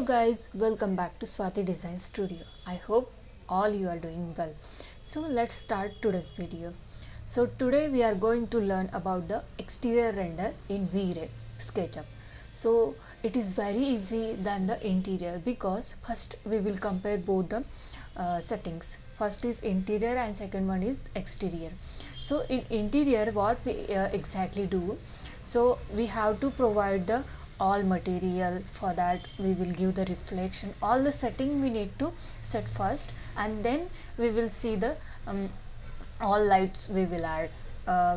guys, welcome back to Swati Design Studio. I hope all you are doing well. So let's start today's video. So today we are going to learn about the exterior render in vray sketchup. So it is very easy than the interior because first we will compare both the settings. First is interior and second one is exterior. So in interior what we exactly do, so we have to provide the all material. For that we will give the reflection, all the setting we need to set first, and then we will see the all lights we will add.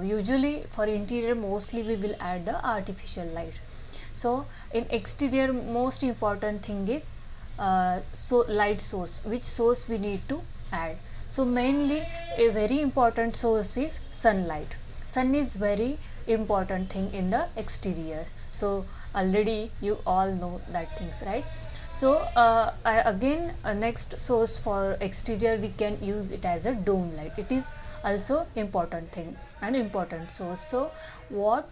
Usually for interior mostly we will add the artificial light. So in exterior most important thing is so light source, which source we need to add. So mainly a very important source is sunlight. Sun is very important thing in the exterior. So already you all know that things, right? So again next source for exterior we can use it as a dome light. It is also important thing and important source. So what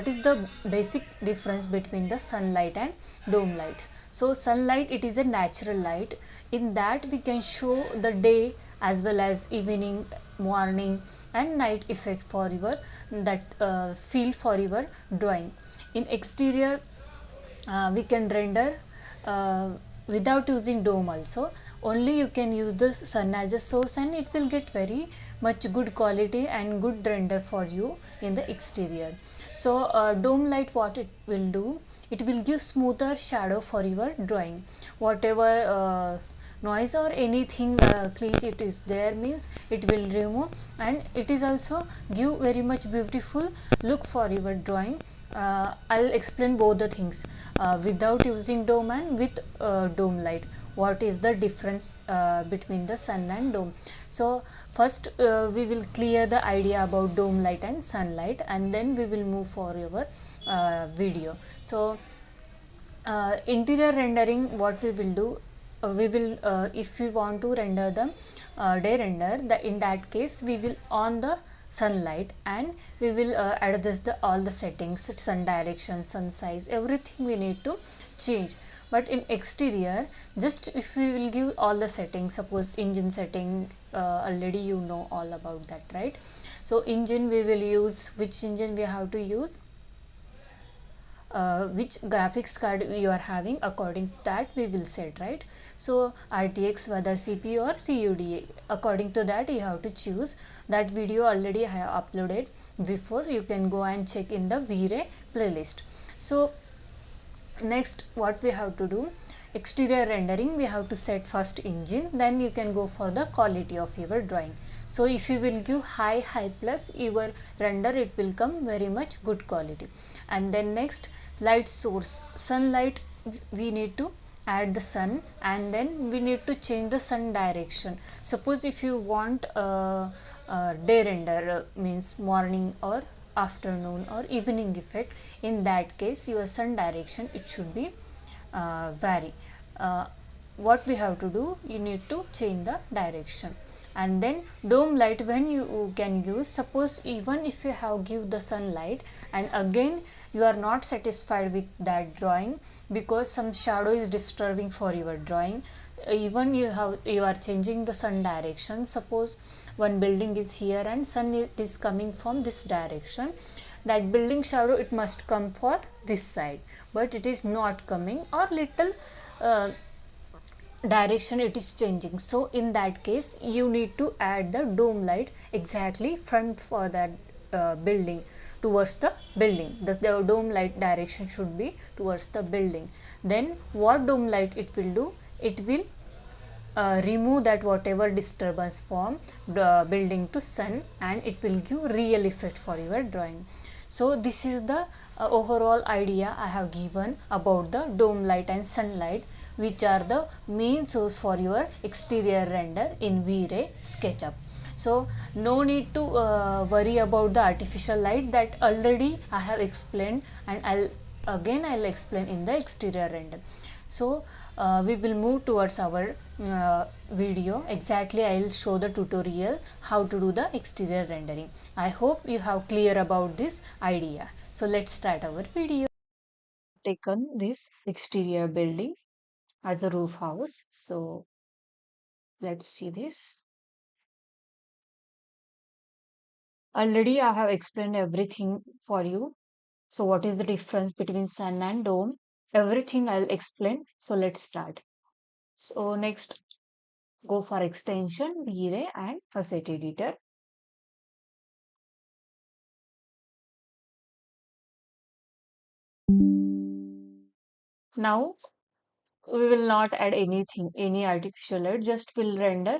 is the basic difference between the sunlight and dome light? So sunlight, it is a natural light. In that we can show the day as well as evening, morning and night effect for your that feel for your drawing. In exterior we can render without using dome also. Only you can use the sun as a source and it will get very much good quality and good render for you in the exterior. So dome light, what it will do, it will give smoother shadow for your drawing. Whatever noise or anything glitch it is there means it will remove, and it is also give very much beautiful look for your drawing. I'll explain both the things without using dome and with dome light. What is the difference between the sun and dome? So first we will clear the idea about dome light and sunlight, and then we will move for your video. So interior rendering, what we will do, we will if we want to render the day render, in that case we will on the sunlight and we will adjust all the settings, sun direction, sun size, everything we need to change. But in exterior, just if we will give all the settings, suppose engine setting, already you know all about that, right? So engine we will use, which engine we have to use, which graphics card you are having, according to that we will set, right? So RTX, whether CPU or CUDA, according to that you have to choose. That video already I have uploaded before, you can go and check in the vray playlist. So next what we have to do, exterior rendering, we have to set first engine, then you can go for the quality of your drawing. So if you will give high plus, your render it will come very much good quality. And then next, light source, sunlight, we need to add the sun, and then we need to change the sun direction. Suppose if you want day render, means morning or afternoon or evening effect, in that case your sun direction it should be vary. What we have to do, you need to change the direction. And then dome light, when you can use, suppose even if you have give the sunlight and again you are not satisfied with that drawing because some shadow is disturbing for your drawing, even you are changing the sun direction. Suppose one building is here and sun is coming from this direction, that building shadow it must come for this side, but it is not coming, or little direction it is changing. So in that case you need to add the dome light exactly front for that building, towards the building. The dome light direction should be towards the building. Then what dome light it will do, it will remove that whatever disturbance from the building to sun, and it will give real effect for your drawing. So this is the overall idea I have given about the dome light and sunlight, which are the main source for your exterior render in vray sketchup. So no need to worry about the artificial light, that already I have explained, and I'll explain in the exterior render. So we will move towards our video. Exactly I will show the tutorial how to do the exterior rendering. I hope you have clear about this idea. So let's start our video. Taken this exterior building as a roof house. So let's see this. Already I have explained everything for you. So what is the difference between sun and dome? Everything I'll explain. So let's start. So next, go for extension, vray and asset editor. Now we will not add anything, any artificial light, just will render,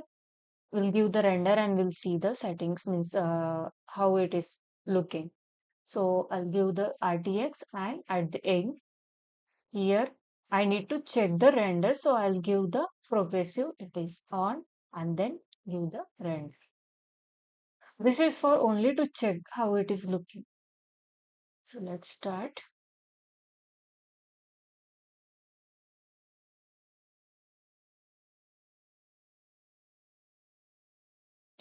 will give the render and we'll see the settings, means how it is looking. So I'll give the RTX and at the end here I need to check the render. So I'll give the progressive, it is on, and then give the render. This is for only to check how it is looking. So let's start.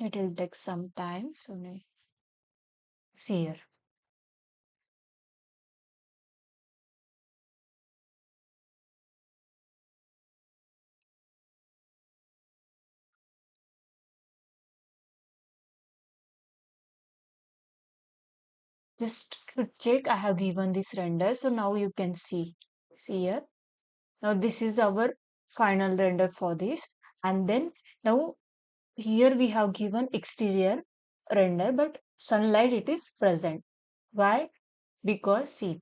It will take some time. So see here. Just to check, I have given this render. So now you can see here. Now this is our final render for this. And then now here we have given exterior render, but sunlight it is present. Why? Because see,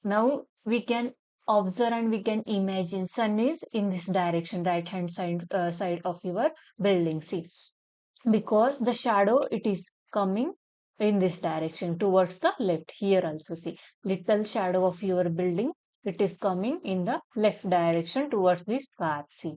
now we can observe and we can imagine sun is in this direction, right hand side of your building. See, because the shadow it is coming in this direction towards the left. Here also see, little shadow of your building, it is coming in the left direction towards this path. See,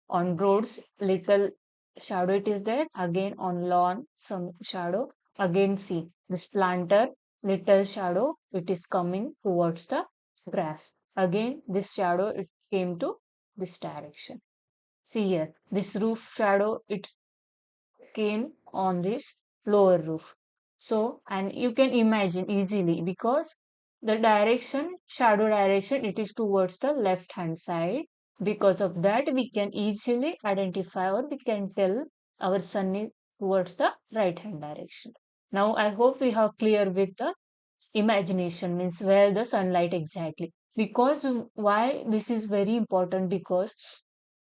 on roads little shadow it is there, again on lawn some shadow, again see this planter, little shadow it is coming towards the grass, again this shadow it came to this direction. See here, this roof shadow it came on this lower roof. So, and you can imagine easily because the direction, shadow direction, it is towards the left hand side. Because of that, we can easily identify or we can tell our sun is towards the right hand direction. Now, I hope we have clear with the imagination, means where the sunlight exactly. Because why this is very important, because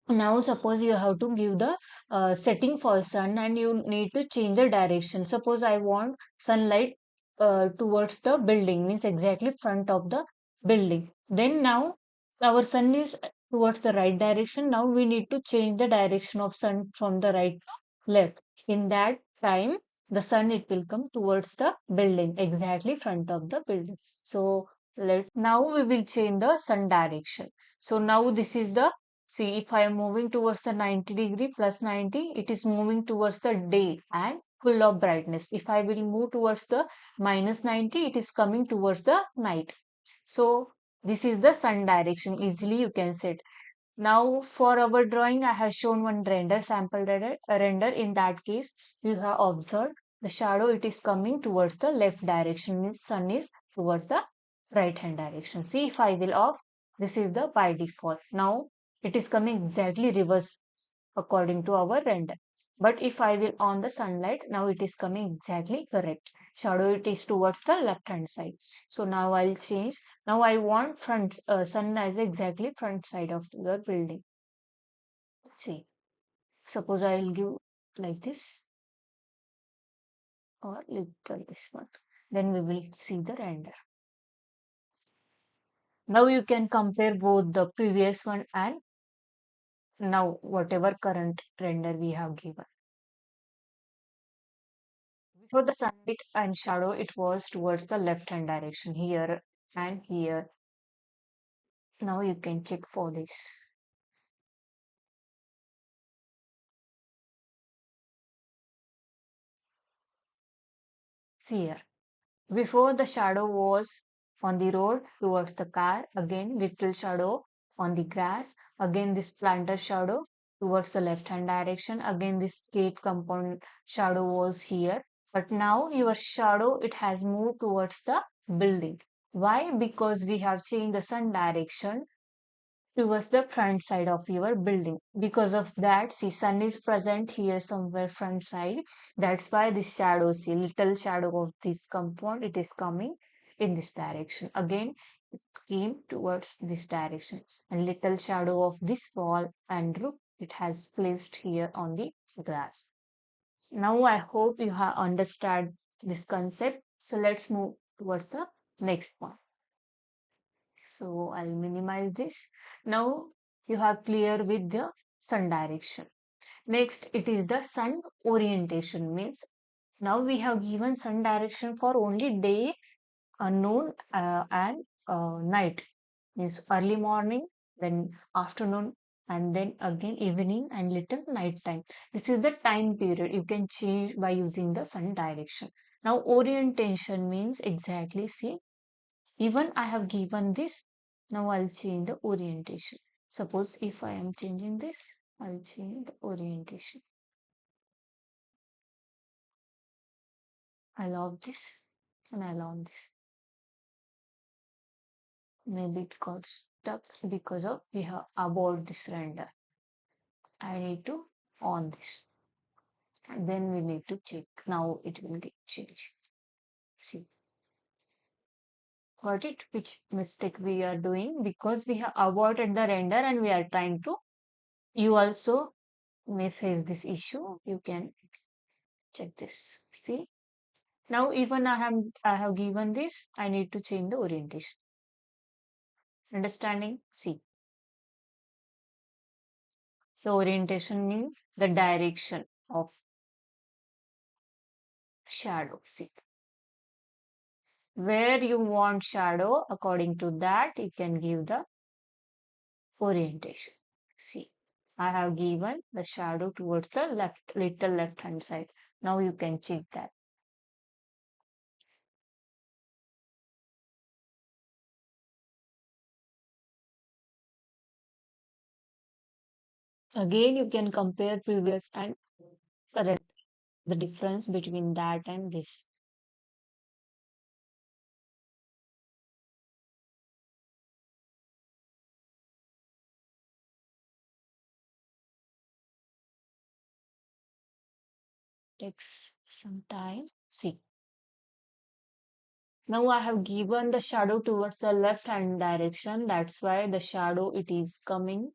now suppose you have to give the setting for sun and you need to change the direction. Suppose I want sunlight towards the building, means exactly front of the building, then now our sun is towards the right direction. Now we need to change the direction of sun from the right to left. In that time the sun it will come towards the building, exactly front of the building. So let now we will change the sun direction. So now this is the, see, if I am moving towards the 90 degree plus 90, it is moving towards the day and full of brightness. If I will move towards the minus 90, it is coming towards the night. So this is the sun direction. Easily you can set. Now for our drawing, I have shown one render, sample render. In that case, you have observed the shadow, it is coming towards the left direction, means sun is towards the right hand direction. See, if I will off, this is the by default. Now it is coming exactly reverse according to our render. But if I will on the sunlight, now it is coming exactly correct. Shadow it is towards the left hand side. So now I'll change. Now I want front sun as exactly front side of the building. See, suppose I'll give like this or little this one. Then we will see the render. Now you can compare both the previous one and now whatever current render we have given. For the sunlight and shadow, it was towards the left hand direction here and here. Now you can check for this. See here. Before the shadow was on the road towards the car, again little shadow on the grass, again this planter shadow towards the left hand direction, again this gate compound shadow was here. But now your shadow it has moved towards the building. Why? Because we have changed the sun direction towards the front side of your building. Because of that, see, sun is present here somewhere front side. That's why this shadow, see, little shadow of this compound, it is coming in this direction. Again, it came towards this direction. And little shadow of this wall and roof, it has placed here on the glass. Now I hope you have understood this concept. So let's move towards the next one. So I'll minimize this. Now you are clear with the sun direction. Next, it is the sun orientation. Means now we have given sun direction for only day, noon, and night. Means early morning, then afternoon, and then again evening and little night time. This is the time period you can change by using the sun direction. Now orientation means exactly, see, even I have given this. Now I'll change the orientation. Suppose if I am changing this, I'll change the orientation. I'll off this and I'll on this. Maybe it got stuck because of we have about this render. I need to on this. And then we need to check. Now it will get changed. See, got it? Which mistake we are doing because we have aborted the render and we are trying to. You also may face this issue. You can check this. See, now even I have given this, I need to change the orientation. Understanding? See, the orientation means the direction of shadow. See, where you want shadow, according to that, you can give the orientation. See, I have given the shadow towards the left, little left hand side. Now you can check that. Again, you can compare previous and current, the difference between that and this. Takes some time. See, now I have given the shadow towards the left hand direction. That's why the shadow it is coming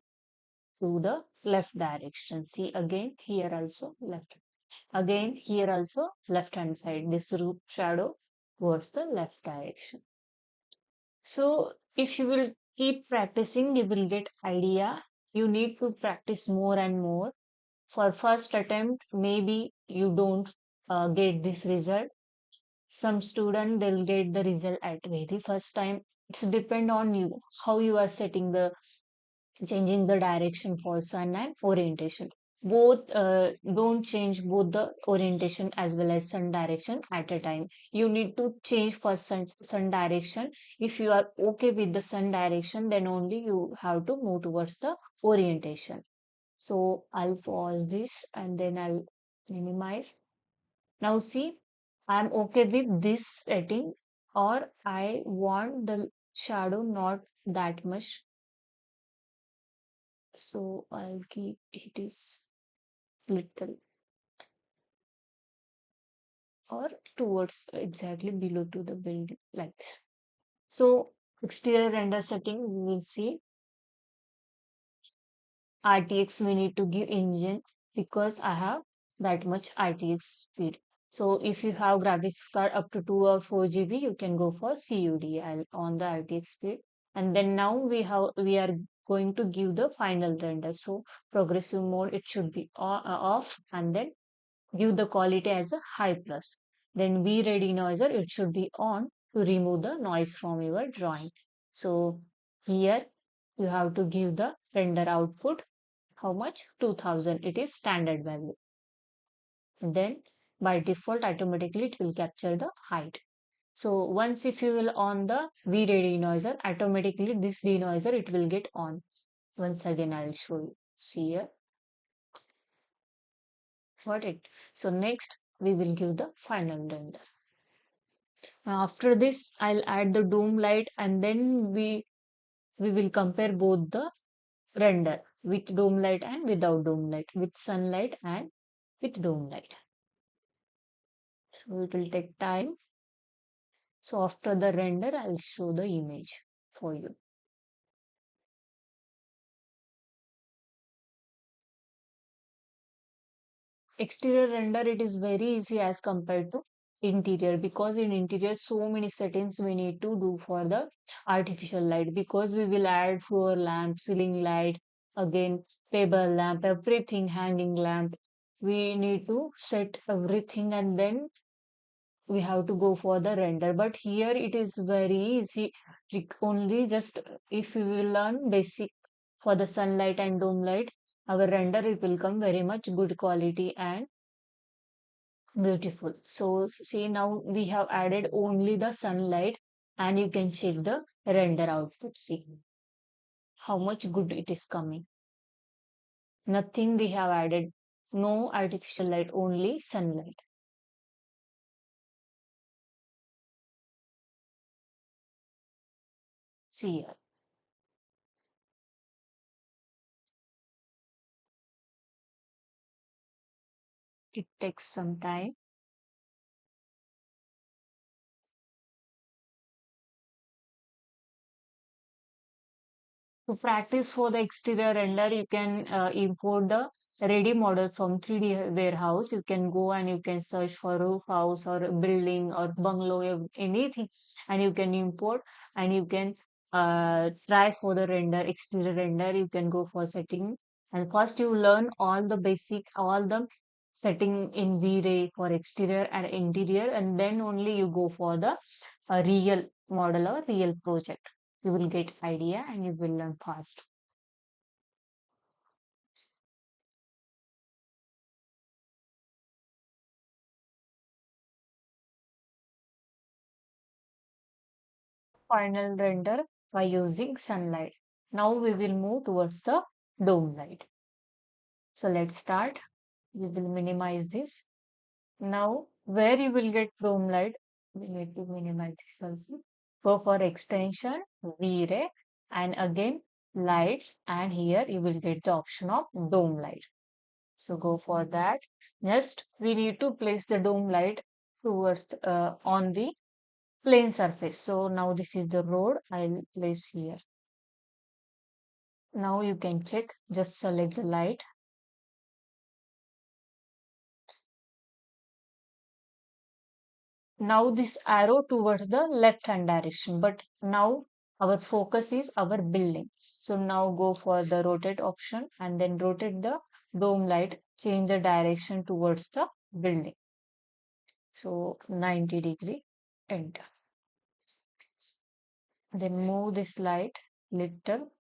to the left direction. See again here also left. Again here also left hand side. This roof shadow towards the left direction. So if you will keep practicing, you will get idea. You need to practice more and more. For first attempt, maybe you don't get this result. Some student they'll get the result at very first time. It's depend on you how you are setting the changing the direction for sun and orientation. Both don't change both the orientation as well as sun direction at a time. You need to change for sun direction. If you are okay with the sun direction, then only you have to move towards the orientation. So I'll pause this and then I'll minimize. Now see, I'm okay with this setting or I want the shadow not that much. So I'll keep it is little or towards exactly below to the building like this. So exterior render setting, we will see RTX we need to give engine because I have that much RTX speed. So if you have graphics card up to 2 or 4 GB, you can go for CUD on the RTX speed. And then now we are going to give the final render. So progressive mode it should be off and then give the quality as a high plus. Then vray denoiser it should be on to remove the noise from your drawing. So here you have to give the render output how much 2000 it is standard value. Then by default automatically it will capture the height. So once if you will on the vray denoiser, automatically this denoiser it will get on. Once again I'll show you. See here. Got it. So next we will give the final render. After this I'll add the dome light and then we will compare both the render with dome light and without dome light, with sunlight and with dome light. So it will take time. So after the render, I'll show the image for you. Exterior render, it is very easy as compared to interior, because in interior so many settings we need to do for the artificial light, because we will add floor lamp, ceiling light, again table lamp, everything, hanging lamp. We need to set everything and then we have to go for the render. But here it is very easy. Only just if we will learn basic for the sunlight and dome light, our render it will come very much good quality and beautiful. So see, now we have added only the sunlight and you can check the render output. See how much good it is coming. Nothing we have added. No artificial light, only sunlight. See here. It takes some time. To practice for the exterior render, you can import the ready model from 3D warehouse. You can go and you can search for roof house or building or bungalow, anything, and you can import and you can try for the render, exterior render. You can go for setting, and first you learn all the basic, all the setting in V-Ray for exterior and interior, and then only you go for the real model or real project. You will get idea and you will learn fast. Final render by using sunlight. Now we will move towards the dome light. So let's start. We will minimize this. Now where you will get dome light, we need to minimize this also. Go for extension, V-Ray, and again lights, and here you will get the option of dome light. So go for that. Next, we need to place the dome light towards on the plain surface. So now this is the road I'll place here. Now you can check, just select the light. Now this arrow towards the left hand direction, but now our focus is our building. So now go for the rotate option and then rotate the dome light, change the direction towards the building. So 90-degree, enter. Then move this light little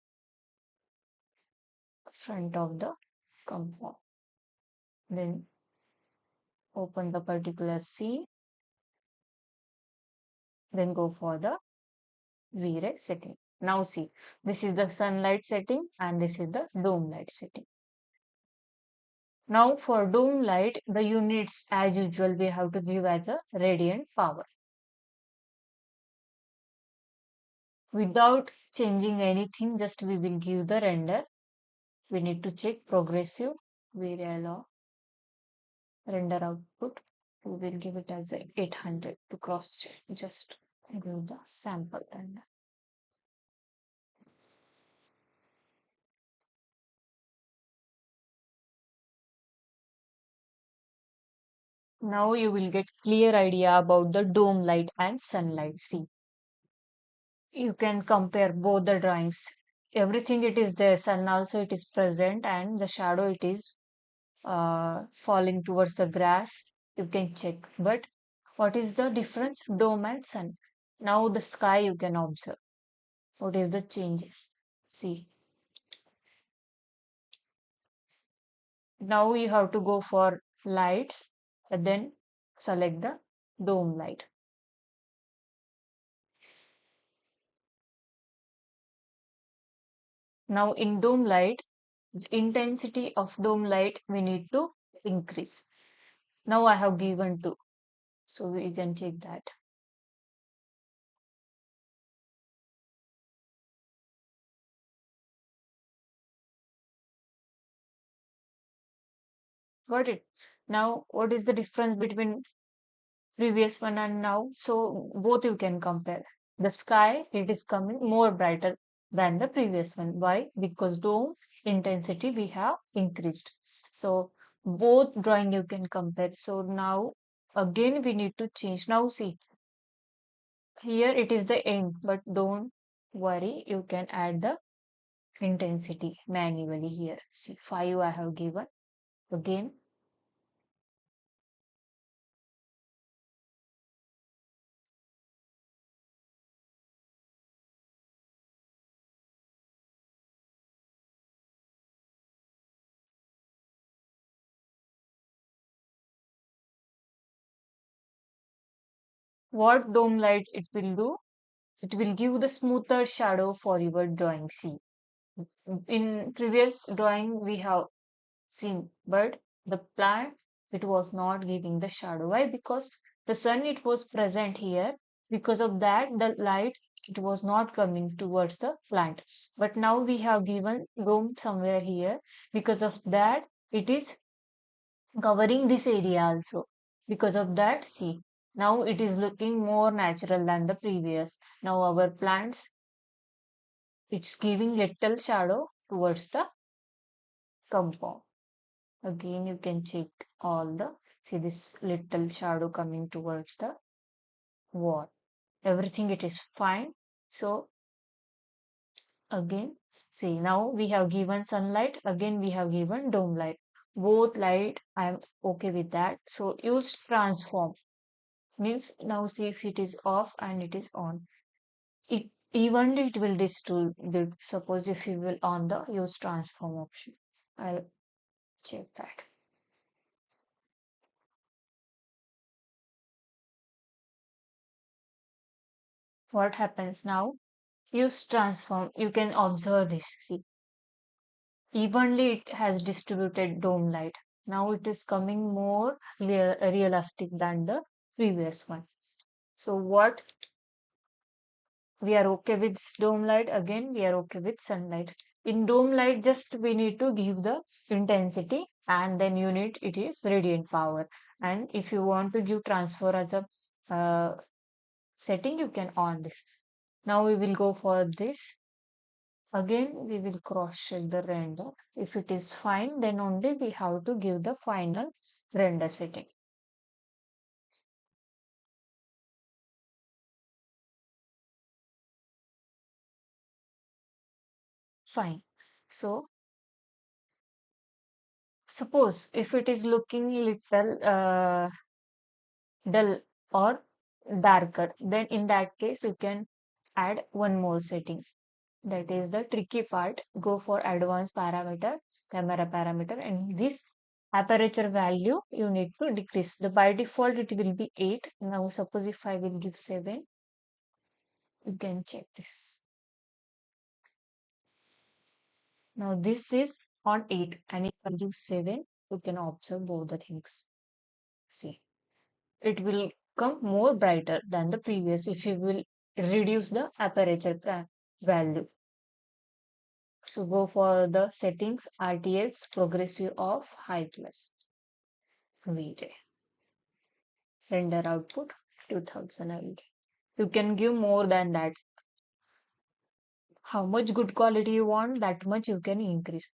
front of the compound. Then open the particular scene. Then go for the V-Ray setting. Now see, this is the sunlight setting and this is the dome light setting. Now for dome light, the units as usual we have to give as a radiant power. Without changing anything, just we will give the render. We need to check progressive V-Ray law render output. We will give it as a 800 to cross check. Just give the sample render. Now you will get clear idea about the dome light and sunlight. See, you can compare both the drawings. Everything it is there, sun also it is present and the shadow it is falling towards the grass. You can check. But what is the difference? Dome and sun. Now the sky you can observe. What is the changes? See. Now you have to go for lights and then select the dome light. Now in dome light, the intensity of dome light we need to increase. Now I have given 2. So you can check that. Got it? Now, what is the difference between previous one and now? So both you can compare. The sky, it is coming more brighter than the previous one. Why? Because dome intensity we have increased. So both drawing you can compare. So now again we need to change. Now see, here it is the end, but don't worry, you can add the intensity manually here. See, 5 I have given. Again, what dome light it will do? It will give the smoother shadow for your drawing. See, in previous drawing we have seen, but the plant it was not giving the shadow. Why? Because the sun it was present here. Because of that, the light it was not coming towards the plant. But now we have given dome somewhere here. Because of that, it is covering this area also. Because of that, see, now it is looking more natural than the previous. Now our plants, it's giving little shadow towards the compound. Again, you can check all the, see this little shadow coming towards the wall. Everything it is fine. So again, see now we have given sunlight, again we have given dome light. Both light, I am okay with that. So use transform. Means now see if it is off and it is on. It evenly it will distribute. Suppose if you will on the use transform option. I'll check that. What happens now? Use transform. You can observe this. See, evenly it has distributed dome light. Now it is coming more realistic than the previous one. So what we are okay with dome light, again we are okay with sunlight. In dome light just we need to give the intensity and then unit it is radiant power, and if you want to give transfer as a setting you can on this. Now we will go for this. Again we will cross check the render. If it is fine then only we have to give the final render setting. Fine. So suppose if it is looking little dull or darker, then in that case you can add one more setting. That is the tricky part. Go for advanced parameter, camera parameter, and this aperture value you need to decrease. The by default it will be 8. Now suppose if I will give 7, you can check this. Now this is on 8, and if I give 7, you can observe both the things. See, it will come more brighter than the previous if you will reduce the aperture value. So go for the settings, RTX, progressive off, high plus, vray. Render output 2000 LD. You can give more than that. How much good quality you want, that much you can increase.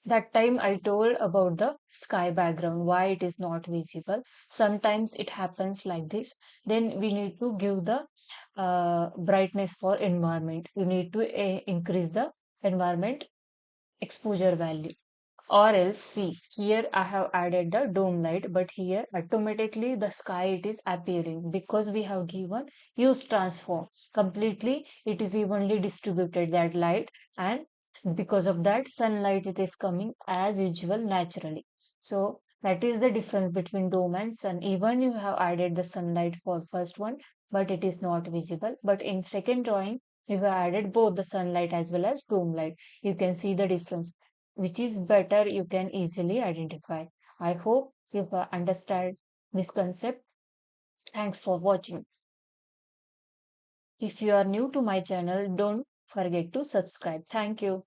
That time I told about the sky background, why it is not visible. Sometimes it happens like this. Then we need to give the brightness for environment. You need to increase the environment exposure value. Or else, see, here I have added the dome light, but here automatically the sky it is appearing because we have given use transform. Completely, it is evenly distributed that light, and because of that, sunlight it is coming as usual naturally. So that is the difference between dome and sun. Even you have added the sunlight for first one, but it is not visible. But in second drawing, you have added both the sunlight as well as dome light. You can see the difference, which is better you can easily identify. I hope you understand this concept. Thanks for watching. If you are new to my channel, don't forget to subscribe. Thank you.